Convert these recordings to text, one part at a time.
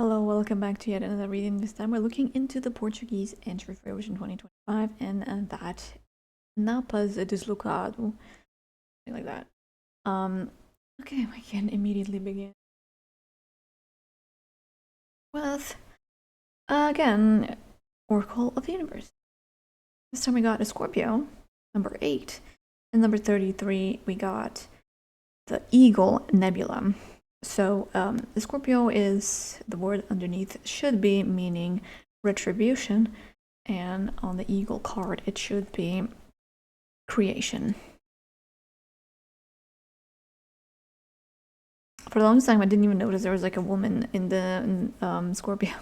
Hello, welcome back to yet another reading. This time we're looking into the Portuguese entry for Eurovision 2025 and that Napa's Deslocado, something like that. Okay, we can immediately begin with, again, Oracle of the Universe. This time we got a Scorpio, number 8, and number 33 we got the Eagle Nebula. So the Scorpio is the word underneath should be meaning retribution, and on the eagle card it should be creation. For the longest time I didn't even notice there was like a woman in the Scorpio.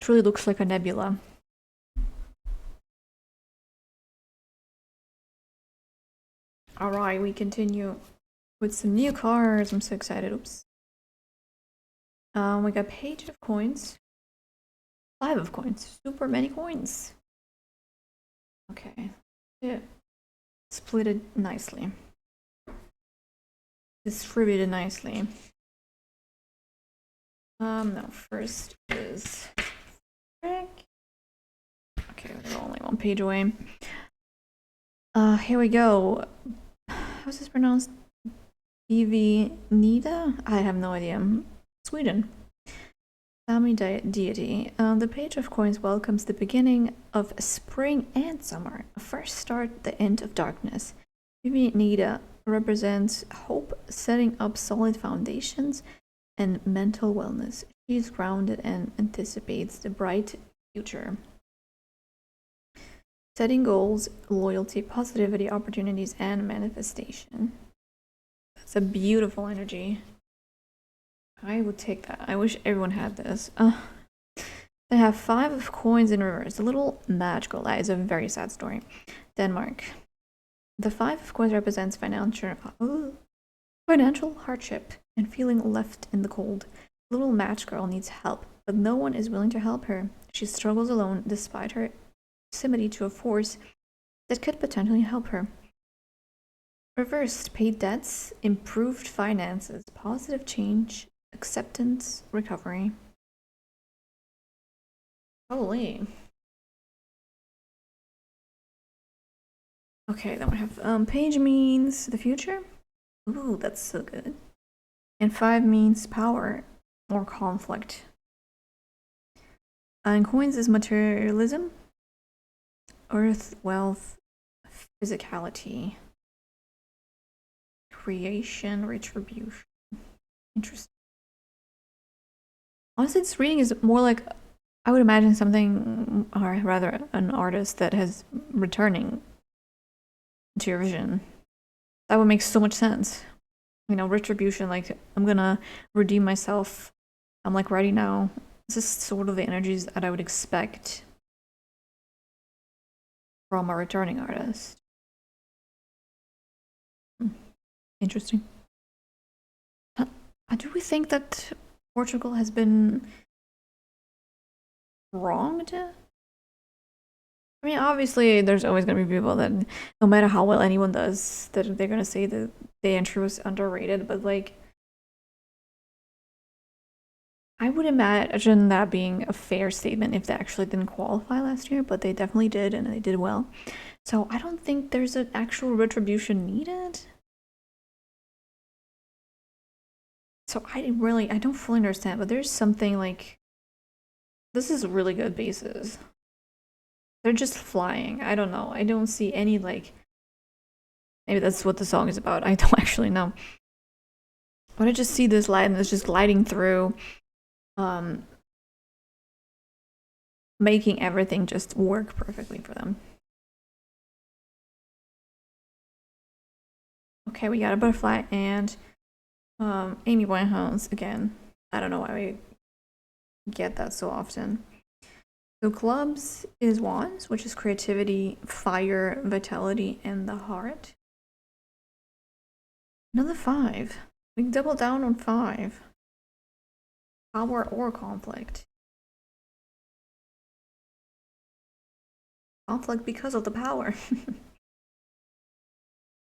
Truly looks like a nebula. Alright, we continue with some new cards. I'm so excited. Oops. We got Page of Coins. 5 of coins. Super many coins. Okay. Yeah. Split it nicely. Distributed nicely. No, first is Frick. Okay, we're only one page away. Here we go. How's this pronounced? Nida? I have no idea. Sweden. Sami deity. The Page of Coins welcomes the beginning of spring and summer. A fresh start, the end of darkness. Nida represents hope, setting up solid foundations, and mental wellness. She is grounded and anticipates the bright future. Setting goals, loyalty, positivity, opportunities, and manifestation. That's a beautiful energy. I would take that. I wish everyone had this. They have 5 of coins in reverse. A little magical. That is a very sad story. Denmark. The 5 of coins represents financial hardship and feeling left in the cold. Little match girl needs help, but no one is willing to help her. She struggles alone despite her proximity to a force that could potentially help her. Reversed, paid debts, improved finances, positive change, acceptance, recovery. Holy. Okay, then we have page means the future. Ooh, that's so good. And 5 means power or conflict. And coins is materialism, earth, wealth, physicality, creation, retribution. Interesting. Honestly, this reading is more like, I would imagine something, or rather an artist that has returning to Eurovision. That would make so much sense. You know, retribution, like, I'm gonna redeem myself. I'm like ready now. This is sort of the energies that I would expect from a returning artist. Interesting. Do we think that Portugal has been wronged? I mean, obviously, there's always going to be people that, no matter how well anyone does, that they're going to say that the entry was underrated, but like, I would imagine that being a fair statement if they actually didn't qualify last year, but they definitely did, and they did well. So I don't think there's an actual retribution needed. So I don't fully understand, but there's something like, this is really good bases. They're just flying. I don't know. I don't see any like, maybe that's what the song is about. I don't actually know. But I just see this light and it's just gliding through, making everything just work perfectly for them. Okay, we got a butterfly and Amy Winehouse again. I don't know why we get that so often. So clubs is wands, which is creativity, fire, vitality, and the heart. Another 5. We can double down on 5. Power or conflict. Conflict because of the power.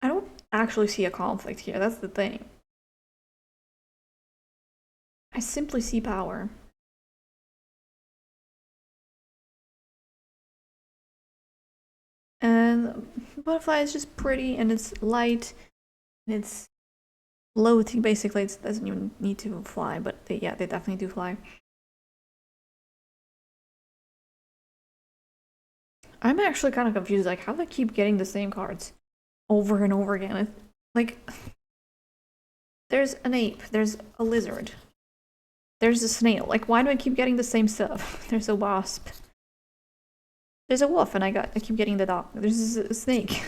I don't actually see a conflict here. That's the thing. I simply see power. And butterfly is just pretty, and it's light, and it's floating. Basically, it doesn't even need to fly, but yeah, they definitely do fly. I'm actually kind of confused. Like, how do I keep getting the same cards over and over again? Like, there's an ape, there's a lizard, there's a snail. Like, why do I keep getting the same stuff? There's a wasp. There's a wolf, and I keep getting the dog. There's a snake.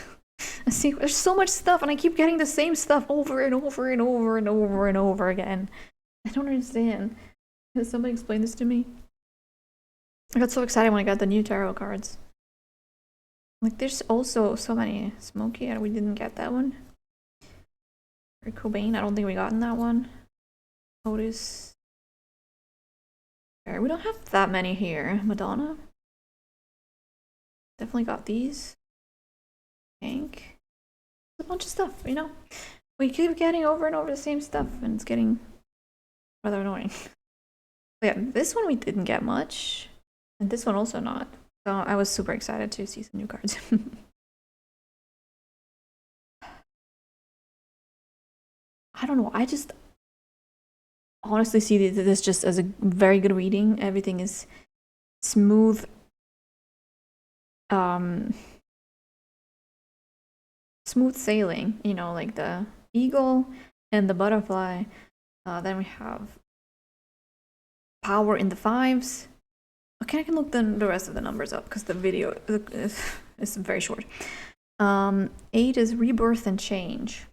A snake. There's so much stuff, and I keep getting the same stuff over and over and over and over and over again. I don't understand. Can somebody explain this to me? I got so excited when I got the new tarot cards. Like, there's also so many. Smokey, and we didn't get that one. Or Cobain, I don't think we got in that one. Otis. We don't have that many here. Madonna. Definitely got these. Hank. A bunch of stuff, you know? We keep getting over and over the same stuff, and it's getting rather annoying. But yeah, this one we didn't get much, and this one also not. So I was super excited to see some new cards. I don't know, I just honestly see this just as a very good reading. Everything is smooth. Smooth sailing, you know, like the eagle and the butterfly. Then we have power in the fives. Okay, I can look the rest of the numbers up because the video is very short. 8 is rebirth and change.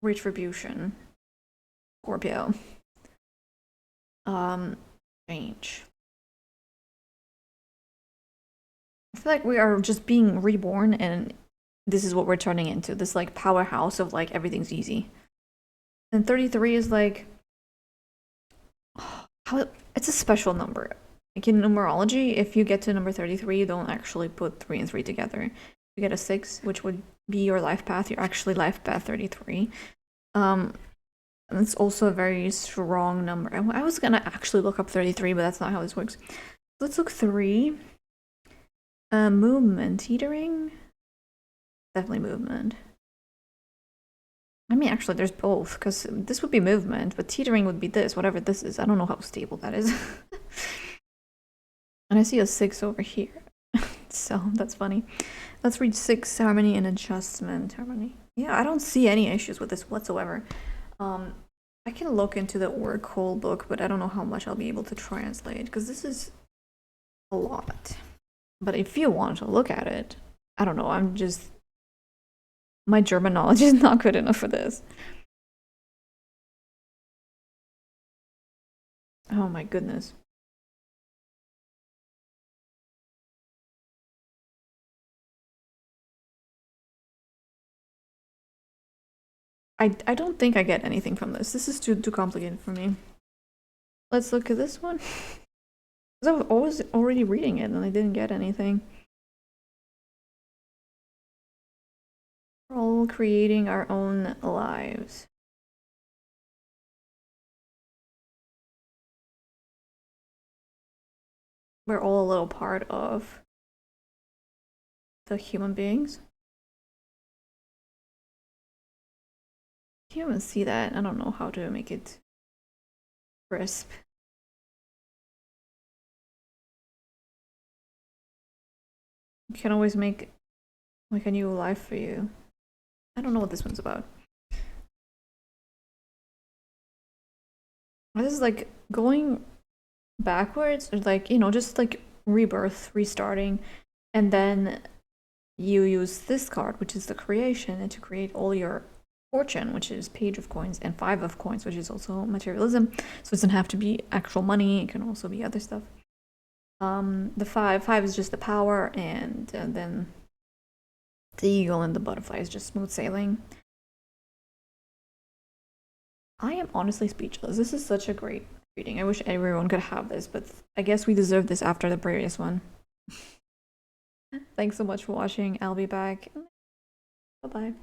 Retribution. Scorpio. Change. I feel like we are just being reborn, and this is what we're turning into. This like powerhouse of like everything's easy. And 33 is like how it's a special number. Like in numerology, if you get to number 33, you don't actually put 3 and 3 together. You get a 6, which would be your life path. You're actually life path 33. And it's also a very strong number. I was gonna actually look up 33, but that's not how this works. Let's look 3. Movement, teetering. Definitely movement. I mean, actually, there's both, because this would be movement, but teetering would be this, whatever this is. I don't know how stable that is. And I see a 6 over here. So that's funny. Let's read 6, harmony and adjustment. Harmony. Yeah, I don't see any issues with this whatsoever. I can look into the Oracle book, but I don't know how much I'll be able to translate, because this is a lot. But if you want to look at it, I don't know, my German knowledge is not good enough for this. Oh my goodness. I don't think I get anything from this. This is too complicated for me. Let's look at this one. Because I was already reading it and I didn't get anything. We're all creating our own lives. We're all a little part of the human beings. Can't even see that. I don't know how to make it crisp. You can always make like a new life for you. I don't know what this one's about. This is like going backwards, or like, you know, just like rebirth, restarting, and then you use this card, which is the creation, and to create all your fortune, which is page of coins, and 5 of coins, which is also materialism. So it doesn't have to be actual money, it can also be other stuff. The 5 is just the power, and then the eagle and the butterfly is just smooth sailing. I am honestly speechless. This is such a great reading. I wish everyone could have this, but I guess we deserve this after the previous one. Thanks so much for watching. I'll be back. Bye-bye.